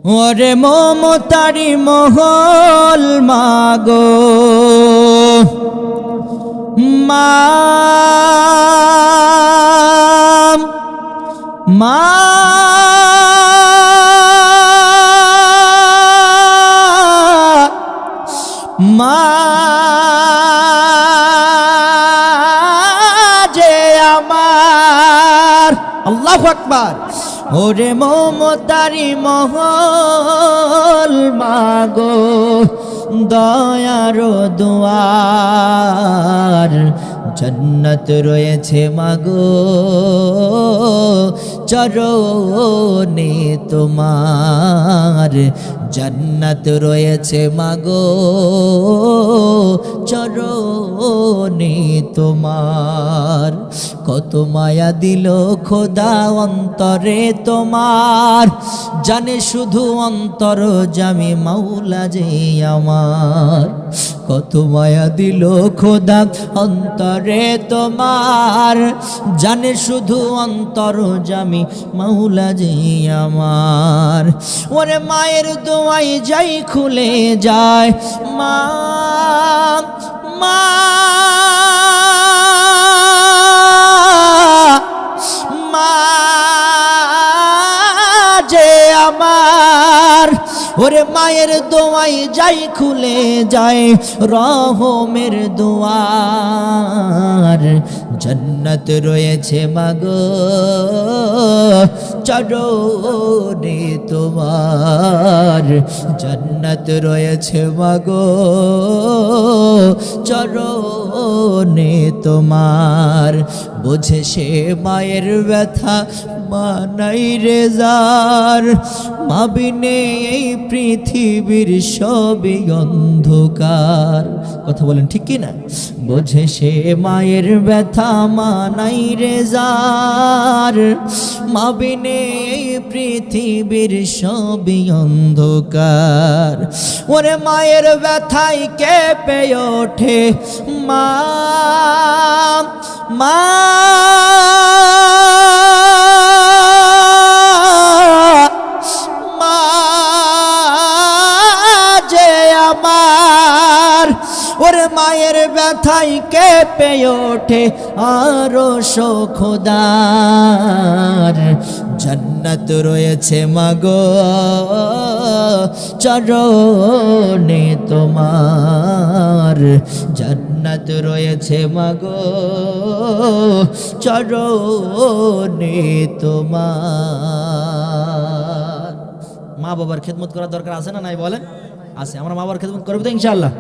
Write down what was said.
ওরে মমতারি মহল মাগো মা মা মা যে আমার আল্লাহু আকবার। ওরে মমতারি মহল মাগো দয়ার দুয়ার জন্নত রয়েছে মাগো চরণে তোমার, জন্নত রয়েছে মাগো চরণে তোমার। কত মায়া দিল খোদা অন্তরে তোমার, জানে শুধু অন্তর জামি মাওলা যে আমার। কত মায়া দিল খোদা অন্তরে তোমার, জানে শুধু অন্তর জামি মাওলা যে আমার। ওরে মায়ের দোয়াই যাই খুলে যায় মা মা মা যে আমার। ওরে মায়ের দোয়াই যাই খুলে যায় রহমের দুয়ার, জন্নত রয়েছে মাগো চরণে তোমার, জন্নত রয়েছে মাগো চরণে তোমার। বোঝে সে মায়ের ব্যথা মা নাই রে যার, মা বিনে এই পৃথিবীর সবই অন্ধকার। কথা বলেন ঠিক কি না? বোঝে সে মায়ের ব্যথা মা নাই রে যার, মা বিনে এই পৃথিবীর সবই অন্ধকার। ওরে মায়ের ব্যথায় কেঁপে ওঠে মা মা মা যে আমার। ওরে মায়ের ব্যথায় কেঁপে ওঠে আরশ খোদার, জন্নত রয়েছে মাগো চরণে তোমার, জন্নত রয়েছে মাগো চরণে তোমার। মা বাবার খেদমত করার দরকার আছে না নাই বলেন? আছে। আমরা মা বাবার খেদমত করবো তো ইনশাআল্লাহ।